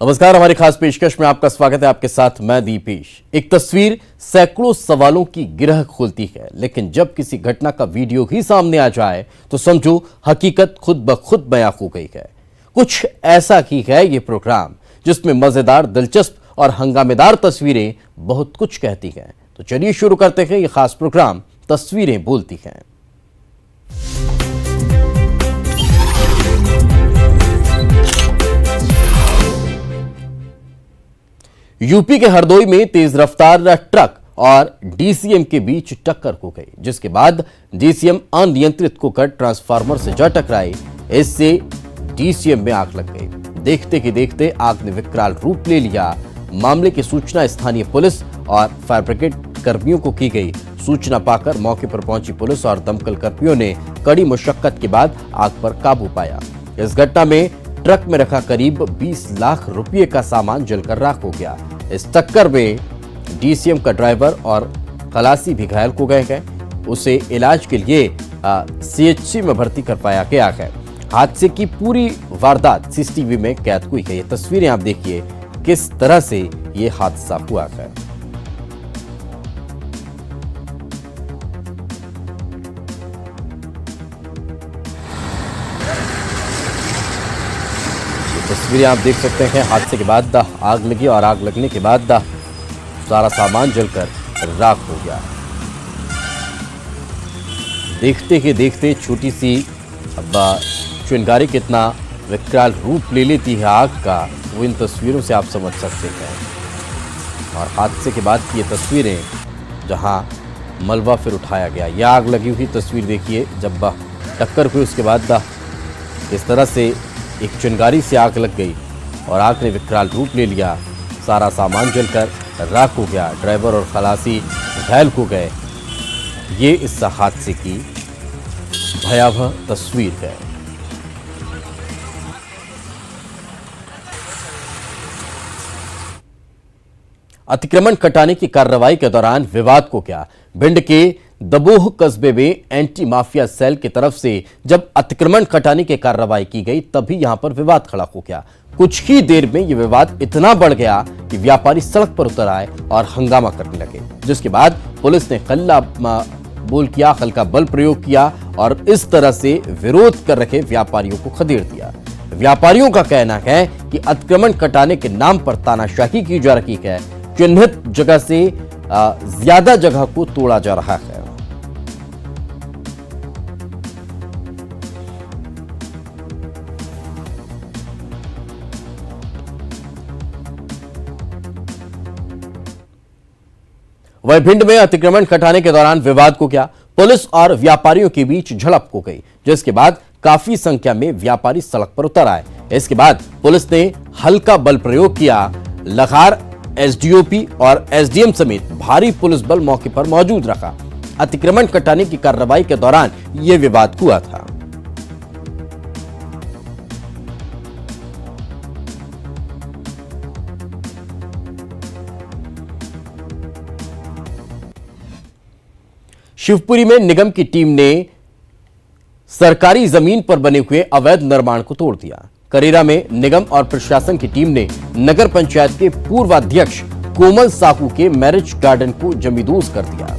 नमस्कार, हमारी खास पेशकश में आपका स्वागत है। आपके साथ मैं दीपेश। एक तस्वीर सैकड़ों सवालों की गिरह खोलती है, लेकिन जब किसी घटना का वीडियो ही सामने आ जाए तो समझो हकीकत खुद ब खुद बयां हो गई है। कुछ ऐसा ही है ये प्रोग्राम, जिसमें मजेदार, दिलचस्प और हंगामेदार तस्वीरें बहुत कुछ कहती हैं। तो चलिए शुरू करते हैं ये खास प्रोग्राम तस्वीरें बोलती हैं। यूपी के हरदोई में तेज रफ्तार ट्रक और डीसीएम के बीच टक्कर हो गई, जिसके बाद डीसीएम अनियंत्रित होकर ट्रांसफार्मर से जा टकराए। इससे डीसीएम में आग लग गई। देखते ही देखते आग ने विकराल रूप ले लिया। मामले की सूचना स्थानीय पुलिस और फायर ब्रिगेड कर्मियों को की गई। सूचना पाकर मौके पर पहुंची पुलिस और दमकल कर्मियों ने कड़ी मुशक्कत के बाद आग पर काबू पाया। इस घटना में ट्रक में रखा करीब 20 लाख रुपए का सामान जलकर राख हो गया। इस टक्कर में डीसीएम का ड्राइवर और खलासी भी घायल हो गए हैं। उसे इलाज के लिए सीएचसी में भर्ती करवाया गया है। हादसे की पूरी वारदात सीसीटीवी में कैद हुई है। ये तस्वीरें आप देखिए किस तरह से ये हादसा हुआ है। तस्वीरें आप देख सकते हैं। हादसे के बाद आग लगी और आग लगने के बाद सारा सामान जलकर राख हो गया। देखते ही देखते छोटी सी चिंगारी कितना विकराल रूप ले लेती है आग का, वो इन तस्वीरों से आप समझ सकते हैं। और हादसे के बाद की ये तस्वीरें, जहां मलबा फिर उठाया गया। यह आग लगी हुई तस्वीर देखिए, जब टक्कर हुई उसके बाद इस तरह से एक चिंगारी से आग लग गई और आग ने विकराल रूप ले लिया। सारा सामान जलकर राख हो गया। ड्राइवर और खलासी घायल हो गए। ये इस हादसे की भयावह तस्वीर है। अतिक्रमण कटाने की कार्रवाई के दौरान विवाद को क्या? भिंड के दबोह कस्बे में एंटी माफिया सेल की तरफ से जब अतिक्रमण कटाने की कार्रवाई की गई, तभी यहां पर विवाद खड़ा हो गया। कुछ ही देर में यह विवाद इतना बढ़ गया कि व्यापारी सड़क पर उतर आए और हंगामा करने लगे, जिसके बाद पुलिस ने हल्का बल प्रयोग किया और इस तरह से विरोध कर रहे व्यापारियों को खदेड़ दिया। व्यापारियों का कहना है कि अतिक्रमण कटाने के नाम पर तानाशाही की जा रही है। चिन्हित जगह से ज्यादा जगह को तोड़ा जा रहा है। वह भिंड में अतिक्रमण हटाने के दौरान विवाद को क्या? पुलिस और व्यापारियों के बीच झड़प हो गई, जिसके बाद काफी संख्या में व्यापारी सड़क पर उतर आए। इसके बाद पुलिस ने हल्का बल प्रयोग किया। लखार एसडीओपी और एसडीएम समेत भारी पुलिस बल मौके पर मौजूद रखा। अतिक्रमण हटाने की कार्रवाई के दौरान यह विवाद हुआ था। शिवपुरी में निगम की टीम ने सरकारी जमीन पर बने हुए अवैध निर्माण को तोड़ दिया। करेरा में निगम और प्रशासन की टीम ने नगर पंचायत के पूर्व अध्यक्ष कोमल साहू के मैरिज गार्डन को जमींदोज कर दिया।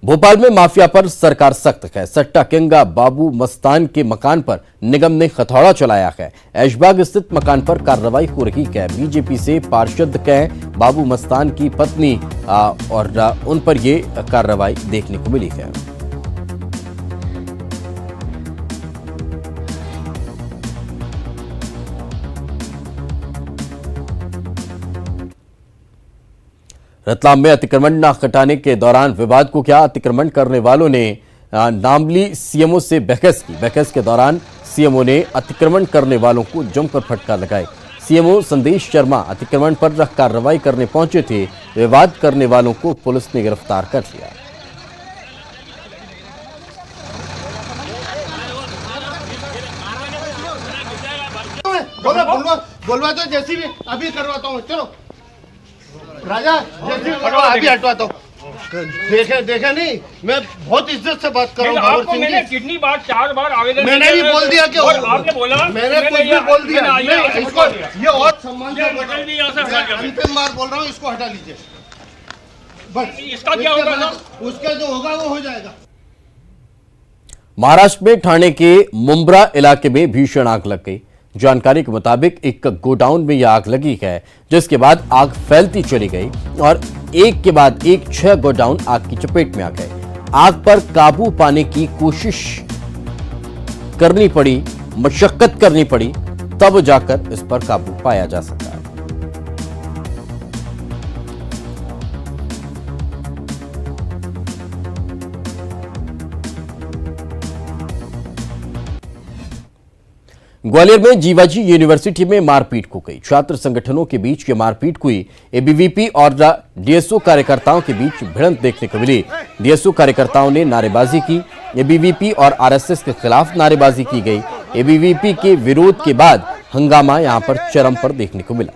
भोपाल में माफिया पर सरकार सख्त है। सट्टा किंगा बाबू मस्तान के मकान पर निगम ने हथौड़ा चलाया है। ऐशबाग स्थित मकान पर कार्रवाई हो रही है। बीजेपी से पार्षद के बाबू मस्तान की पत्नी और उन पर यह कार्रवाई देखने को मिली है। रतलाम में अतिक्रमण हटाने के दौरान विवाद को क्या? अतिक्रमण करने वालों ने नामली सीएमओ से बहस की। बहस के दौरान सीएमओ ने अतिक्रमण करने वालों को जमकर फटकार लगाए। सीएमओ संदेश शर्मा अतिक्रमण पर कार्रवाई करने पहुंचे थे। विवाद करने वालों को पुलिस ने गिरफ्तार कर लिया। बोलवा तो जैसी भी अभी करवाता हूँ। चलो राजा जैसे अभी हटवाता हूँ। देखे नहीं, मैं बहुत इज्जत से बात कर रहा हूँ। आपको मैंने कितनी बार 4 बार आवेदन मैंने भी बोल दिया कि आपने बोला मैंने कुछ भी बोल दिया नहीं, इसको ये और सम्मान से अंतिम बार बोल रहा हूँ, इसको हटा लीजिए बस। इसका क्या होगा? उसका जो होगा वो हो जाएगा। महाराष्ट्र में ठाणे के मुंब्रा इलाके में भीषण आग लग गई। जानकारी के मुताबिक एक गोडाउन में यह आग लगी है, जिसके बाद आग फैलती चली गई और एक के बाद एक 6 गोडाउन आग की चपेट में आ गए। आग पर काबू पाने की कोशिश करनी पड़ी, मशक्कत करनी पड़ी, तब जाकर इस पर काबू पाया जा सका। ग्वालियर में जीवाजी यूनिवर्सिटी में मारपीट हो गई। छात्र संगठनों के बीच ये मारपीट हुई। एबीवीपी और डीएसओ कार्यकर्ताओं के बीच भिड़ंत देखने को मिली। डीएसओ कार्यकर्ताओं ने नारेबाजी की। एबीवीपी और आरएसएस के खिलाफ नारेबाजी की गई। एबीवीपी के विरोध के बाद हंगामा यहां पर चरम पर देखने को मिला।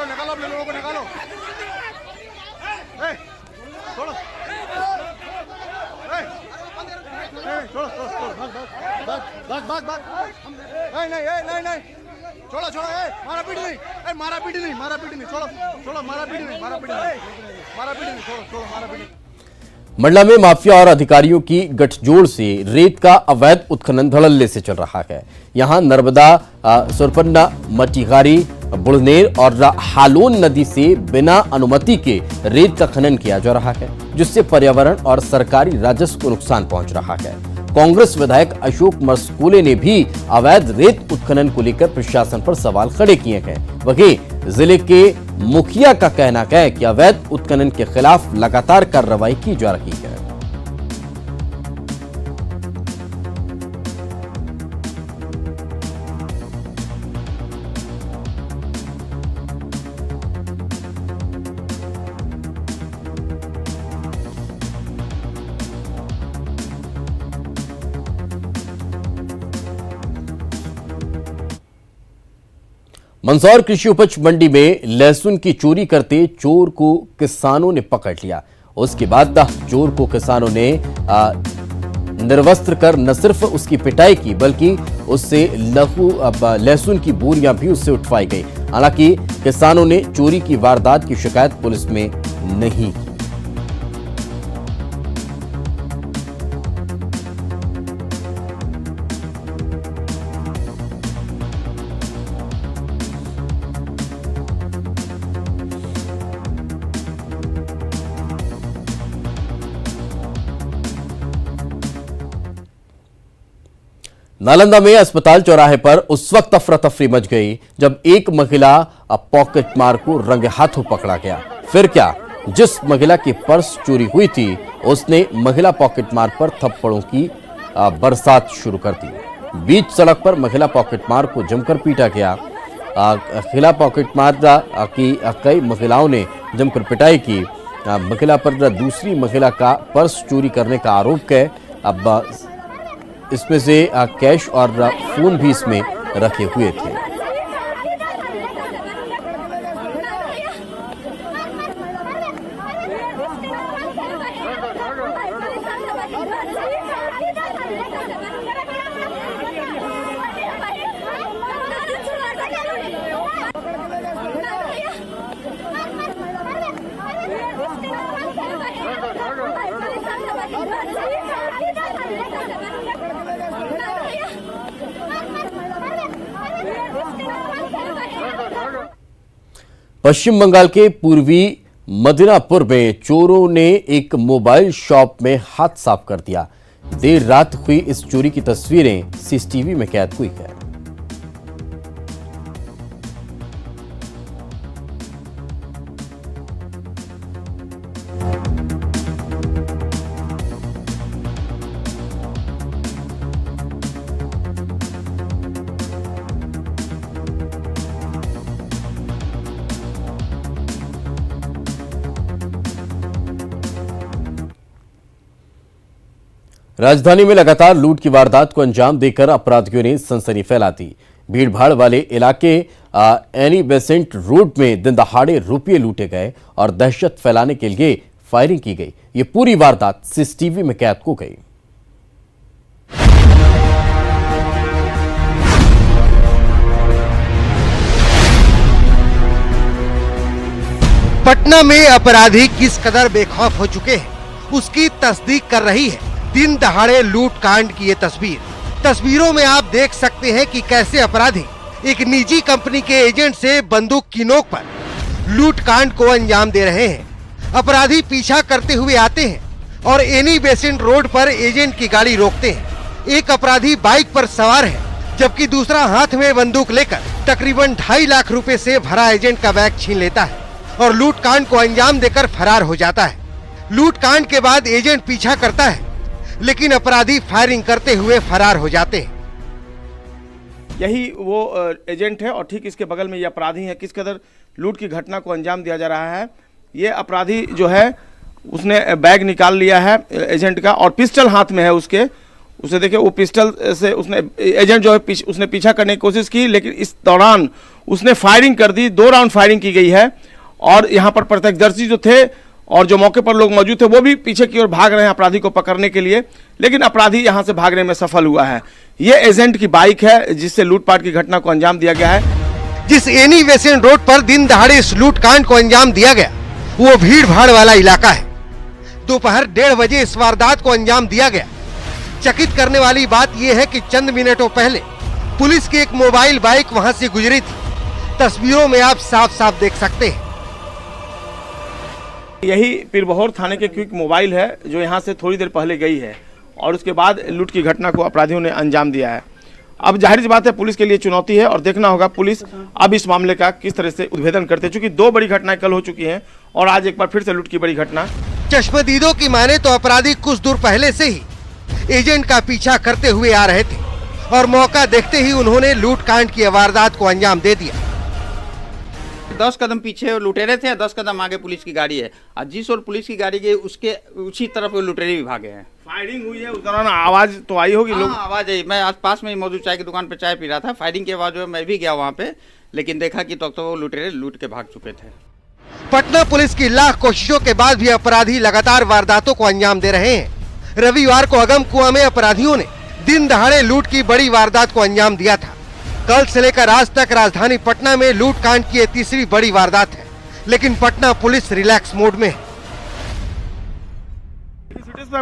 निकालो अपने लोगों को, निकालो। छोड़ो, भाग। नहीं, छोड़ो, मारा पीटी नहीं, छोड़ो, मारा पीटी नहीं, छोड़ो। मंडला में माफिया और अधिकारियों की गठजोड़ से रेत का अवैध उत्खनन धड़ल्ले से चल रहा है। यहां नर्मदा, सुरपन्ना, मटीगारी, बुढ़नेर और हालोन नदी से बिना अनुमति के रेत का खनन किया जा रहा है, जिससे पर्यावरण और सरकारी राजस्व को नुकसान पहुंच रहा है। कांग्रेस विधायक अशोक मरस्कोले ने भी अवैध रेत उत्खनन को लेकर प्रशासन पर सवाल खड़े किए हैं। वहीं जिले के मुखिया का कहना है कि अवैध उत्खनन के खिलाफ लगातार कार्रवाई की जा रही है। मंदसौर कृषि उपज मंडी में लहसुन की चोरी करते चोर को किसानों ने पकड़ लिया। उसके बाद चोर को किसानों ने निर्वस्त्र कर न सिर्फ उसकी पिटाई की, बल्कि उससे लहसुन की बोरियां भी उससे उठवाई गई। हालांकि किसानों ने चोरी की वारदात की शिकायत पुलिस में नहीं की। नालंदा में अस्पताल चौराहे पर उस वक्त अफरा तफरी मच गई जब एक महिला पॉकेट मार को रंगे हाथों पकड़ा गया। फिर क्या, जिस महिला की पर्स चोरी हुई थी उसने महिला पॉकेट मार पर थप्पड़ों की बरसात शुरू कर दी। बीच सड़क पर महिला पॉकेट मार को जमकर पीटा गया। महिला पॉकेट मार की कई महिलाओं ने जमकर पिटाई की। महिला पर दूसरी महिला का पर्स चोरी करने का आरोप है। अब इसमें से कैश और फोन भी इसमें रखे हुए थे। पश्चिम बंगाल के पूर्वी मदिनापुर में चोरों ने एक मोबाइल शॉप में हाथ साफ कर दिया। देर रात हुई इस चोरी की तस्वीरें सीसीटीवी में कैद हुई है। राजधानी में लगातार लूट की वारदात को अंजाम देकर अपराधियों ने सनसनी फैला दी। भीड़भाड़ वाले इलाके एनी बेसेंट रोड में दिन दहाड़े रुपये लूटे गए और दहशत फैलाने के लिए फायरिंग की गई। ये पूरी वारदात सीसीटीवी में कैद हो गई। पटना में अपराधी किस कदर बेखौफ हो चुके हैं उसकी तस्दीक कर रही है दिन दहाड़े लूट कांड की ये तस्वीरों में आप देख सकते हैं कि कैसे अपराधी एक निजी कंपनी के एजेंट से बंदूक की नोक पर लूट कांड को अंजाम दे रहे हैं। अपराधी पीछा करते हुए आते हैं और एनी बेसेंट रोड पर एजेंट की गाड़ी रोकते हैं। एक अपराधी बाइक पर सवार है जबकि दूसरा हाथ में बंदूक लेकर तकरीबन 2.5 लाख रुपए से भरा एजेंट का बैग छीन लेता है और लूट कांड को अंजाम देकर फरार हो जाता है। लूट कांड के बाद एजेंट पीछा करता है लेकिन अपराधी फायरिंग करते हुए फरार हो जाते हैं। यही वो एजेंट है और ठीक इसके बगल में ये अपराधी है। किस कदर लूट की घटना को अंजाम दिया जा रहा है। ये अपराधी जो है उसने बैग निकाल लिया है एजेंट का और पिस्टल हाथ में है उसके। उसे देखिए वो पिस्टल से उसने एजेंट जो है उसने पीछा करने की कोशिश की लेकिन इस दौरान उसने फायरिंग कर दी। 2 राउंड फायरिंग की गई है और यहाँ पर प्रत्यक्षदर्शी जो थे और जो मौके पर लोग मौजूद थे वो भी पीछे की ओर भाग रहे हैं अपराधी को पकड़ने के लिए, लेकिन अपराधी यहाँ से भागने में सफल हुआ है। ये एजेंट की बाइक है जिससे लूटपाट की घटना को अंजाम दिया गया है। जिस एनी बेसेंट रोड पर दिन दहाड़े इस लूट कांड को अंजाम दिया गया वो भीड़ भाड़ वाला इलाका है। दोपहर 1:30 बजे इस वारदात को अंजाम दिया गया। चकित करने वाली बात यह है कि चंद मिनटों पहले पुलिस की एक मोबाइल बाइक वहां से गुजरी थी। तस्वीरों में आप साफ साफ देख सकते हैं। यही पीरबहोर थाने के क्विक मोबाइल है जो यहाँ से थोड़ी देर पहले गई है और उसके बाद लूट की घटना को अपराधियों ने अंजाम दिया है। अब जाहिर सी बात है पुलिस के लिए चुनौती है और देखना होगा पुलिस अब इस मामले का किस तरह से उद्भेदन करते हैं, चूंकि 2 बड़ी घटनाएं कल हो चुकी हैं और आज एक बार फिर से लूट की बड़ी घटना। चश्मदीदों की माने तो अपराधी कुछ दूर पहले से ही एजेंट का पीछा करते हुए आ रहे थे और मौका देखते ही उन्होंने लूट कांड की वारदात को अंजाम दे दिया। 10 कदम पीछे लुटेरे थे, 10 कदम आगे पुलिस की गाड़ी है और जिस ओर पुलिस की गाड़ी गई उसके उसी तरफ वो लुटेरे भी भागे हैं। फायरिंग हुई है उस दौरान आवाज तो आई होगी। लोग आवाज आई। मैं आस पास में ही मौजूद चाय की दुकान पे चाय पी रहा था। फायरिंग की आवाज मैं भी गया वहाँ पे लेकिन देखा कि तो वो लुटेरे लूट के भाग चुके थे। पटना पुलिस की लाख कोशिशों के बाद भी अपराधी लगातार वारदातों को अंजाम दे रहे हैं। रविवार को अगमकुआं में अपराधियों ने दिन दहाड़े लूट की बड़ी वारदात को अंजाम दिया था। कल से लेकर आज तक राजधानी पटना में लूट कांड की 3री बड़ी वारदात है, लेकिन पटना पुलिस रिलैक्स मोड में है।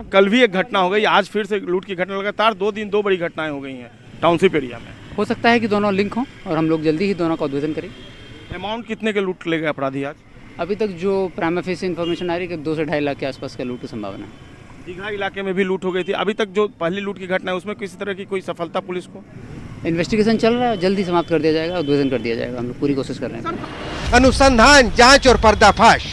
कल भी एक घटना हो गई, आज फिर से लूट की घटना। लगातार 2 दिन 2 बड़ी घटनाएं हो गई हैं टाउनशिप एरिया में। हो सकता है कि दोनों लिंक हों और हम लोग जल्दी ही दोनों का उद्भेदन करें। अमाउंट कितने के लूट ले गए अपराधी आज? अभी तक जो प्राइमा फेसी इन्फॉर्मेशन आ रही है कि 2 से 2.5 लाख के आसपास का लूट की संभावना है। दीघा इलाके में भी लूट हो गई थी। अभी तक जो पहली लूट की घटना है उसमें किसी तरह की कोई सफलता पुलिस को? इन्वेस्टिगेशन चल रहा है, जल्दी समाप्त कर दिया जाएगा, उद्भेदन कर दिया जाएगा। हम लोग पूरी कोशिश कर रहे हैं। अनुसंधान, जांच और पर्दाफाश,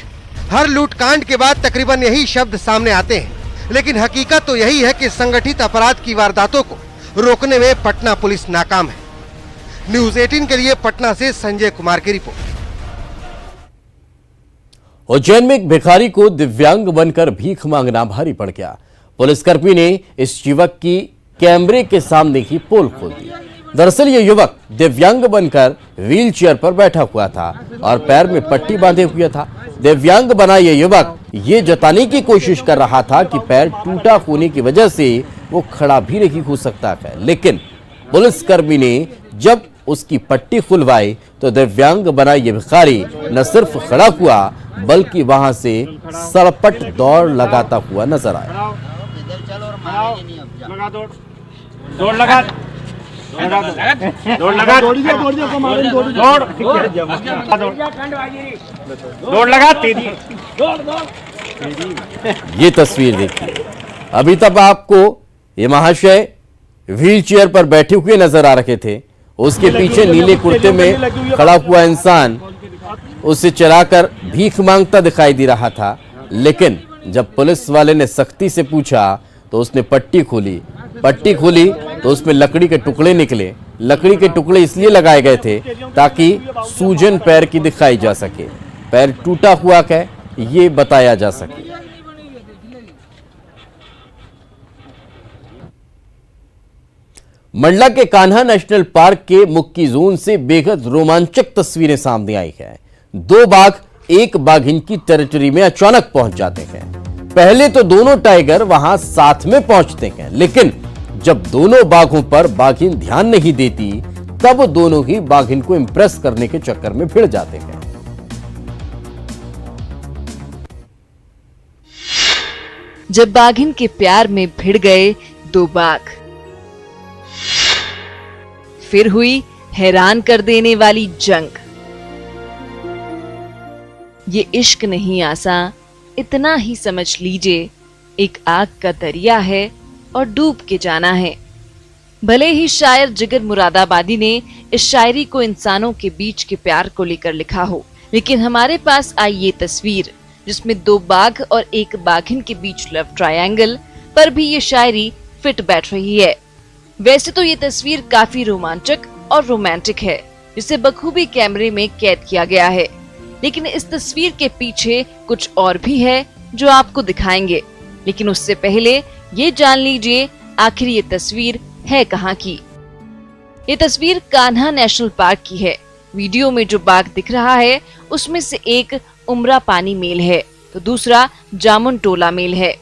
हर लूट कांड के बाद तकरीबन यही शब्द सामने आते हैं, लेकिन हकीकत तो यही है कि संगठित अपराध की वारदातों को रोकने में पटना पुलिस नाकाम है। न्यूज़ 18 के लिए पटना से संजय कुमार की रिपोर्ट। उज्जैन में एक भिखारी को दिव्यांग बनकर भीख मांगना भारी पड़ गया। पुलिसकर्मी ने इस युवक की कैमरे के सामने की पोल खोल दी। दरअसल ये युवक दिव्यांग बनकर व्हील चेयर पर बैठा हुआ था और पैर में पट्टी बांधे हुए था। दिव्यांग बना ये युवक ये जताने की कोशिश कर रहा था कि पैर टूटा होने की वजह से वो खड़ा भी नहीं हो सकता है, लेकिन पुलिसकर्मी ने जब उसकी पट्टी खुलवाई तो दिव्यांग बना ये भिखारी न सिर्फ खड़ा हुआ बल्कि वहां से सरपट दौड़ लगाता हुआ नजर आया। दौड़ लगा तेजी। ये तस्वीर देखिए। अभी तक आपको ये महाशय व्हील चेयर पर बैठे हुए नजर आ रहे थे। उसके पीछे नीले कुर्ते में खड़ा हुआ इंसान उसे चलाकर भीख मांगता दिखाई दे रहा था, लेकिन जब पुलिस वाले ने सख्ती से पूछा तो उसने पट्टी खोली तो उसमें लकड़ी के टुकड़े निकले। लकड़ी के टुकड़े इसलिए लगाए गए थे ताकि सूजन पैर की दिखाई जा सके, पैर टूटा हुआ है ये बताया जा सके। मंडला के कान्हा नेशनल पार्क के मुक्की जोन से बेहद रोमांचक तस्वीरें सामने आई है। दो बाघ एक बाघिन की टेरिटरी में अचानक पहुंच जाते हैं। पहले तो दोनों टाइगर वहां साथ में पहुंचते हैं, लेकिन जब दोनों बाघों पर बाघिन ध्यान नहीं देती तब दोनों ही बाघिन को इंप्रेस करने के चक्कर में भिड़ जाते हैं। जब बाघिन के प्यार में भिड़ गए दो बाघ, फिर हुई हैरान कर देने वाली जंग। ये इश्क नहीं आसा, इतना ही समझ लीजिए, एक आग का दरिया है और डूब के जाना है। भले ही शायर जिगर मुरादाबादी ने इस शायरी को इंसानों के बीच के प्यार को लेकर लिखा हो, लेकिन हमारे पास आई ये तस्वीर जिसमें दो बाघ और एक बाघिन के बीच लव ट्रायंगल पर भी ये शायरी फिट बैठ रही है। वैसे तो ये तस्वीर काफी रोमांचक और रोमांटिक है, जिसे बखूबी कैमरे में कैद किया गया है, लेकिन इस तस्वीर के पीछे कुछ और भी है जो आपको दिखाएंगे। लेकिन उससे पहले ये जान लीजिए आखिर ये तस्वीर है कहाँ की। ये तस्वीर कान्हा नेशनल पार्क की है। वीडियो में जो बाघ दिख रहा है उसमें से एक उमरा पानी मेल है तो दूसरा जामुन टोला मेल है,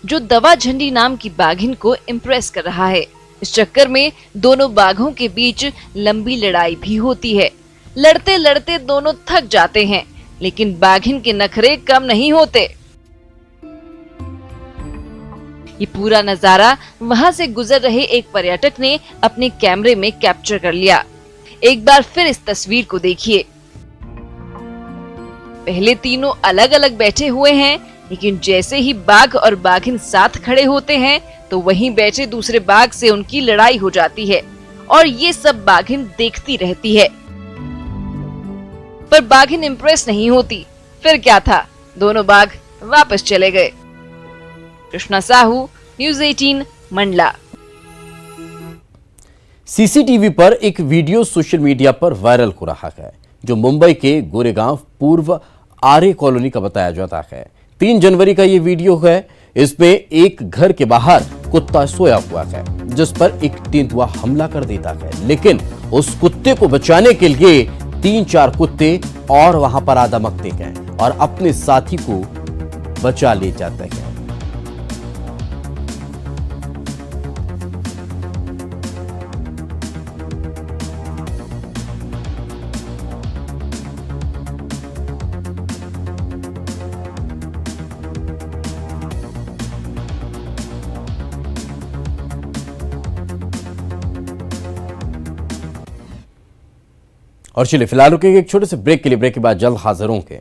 जो दवा झंडी नाम की बाघिन को इम्प्रेस कर रहा है। इस चक्कर में दोनों बाघों के बीच लंबी लड़ाई भी होती है। लड़ते लड़ते दोनों थक जाते हैं, लेकिन बाघिन के नखरे कम नहीं होते। ये पूरा नजारा वहां से गुजर रहे एक पर्यटक ने अपने कैमरे में कैप्चर कर लिया। एक बार फिर इस तस्वीर को देखिए। पहले तीनों अलग अलग बैठे हुए हैं, लेकिन जैसे ही बाघ और बाघिन साथ खड़े होते हैं तो वहीं बैठे दूसरे बाघ से उनकी लड़ाई हो जाती है और ये सब बाघिन देखती रहती है। पर बाघिन इंप्रेस नहीं होती। फिर क्या था, दोनों बाघ वापस चले गए। कृष्णा साहू, न्यूज़ 18, मंडला। सीसीटीवी पर एक वीडियो सोशल मीडिया पर वायरल हो रहा है, जो मुंबई के गोरेगांव पूर्व आर्य कॉलोनी का बताया जाता है। 3 जनवरी का ये वीडियो है। इसमें एक घर के बाहर कुत्ता सोया हुआ है, जिस पर एक तेंदुआ हमला कर देता है, लेकिन उस कुत्ते को बचाने के लिए 3-4 कुत्ते और वहां पर आ दमकते हैं और अपने साथी को बचा ले जाते हैं। और चलिए फिलहाल रुकेंगे एक छोटे से ब्रेक के लिए। ब्रेक के बाद जल्द हाजिर होंगे।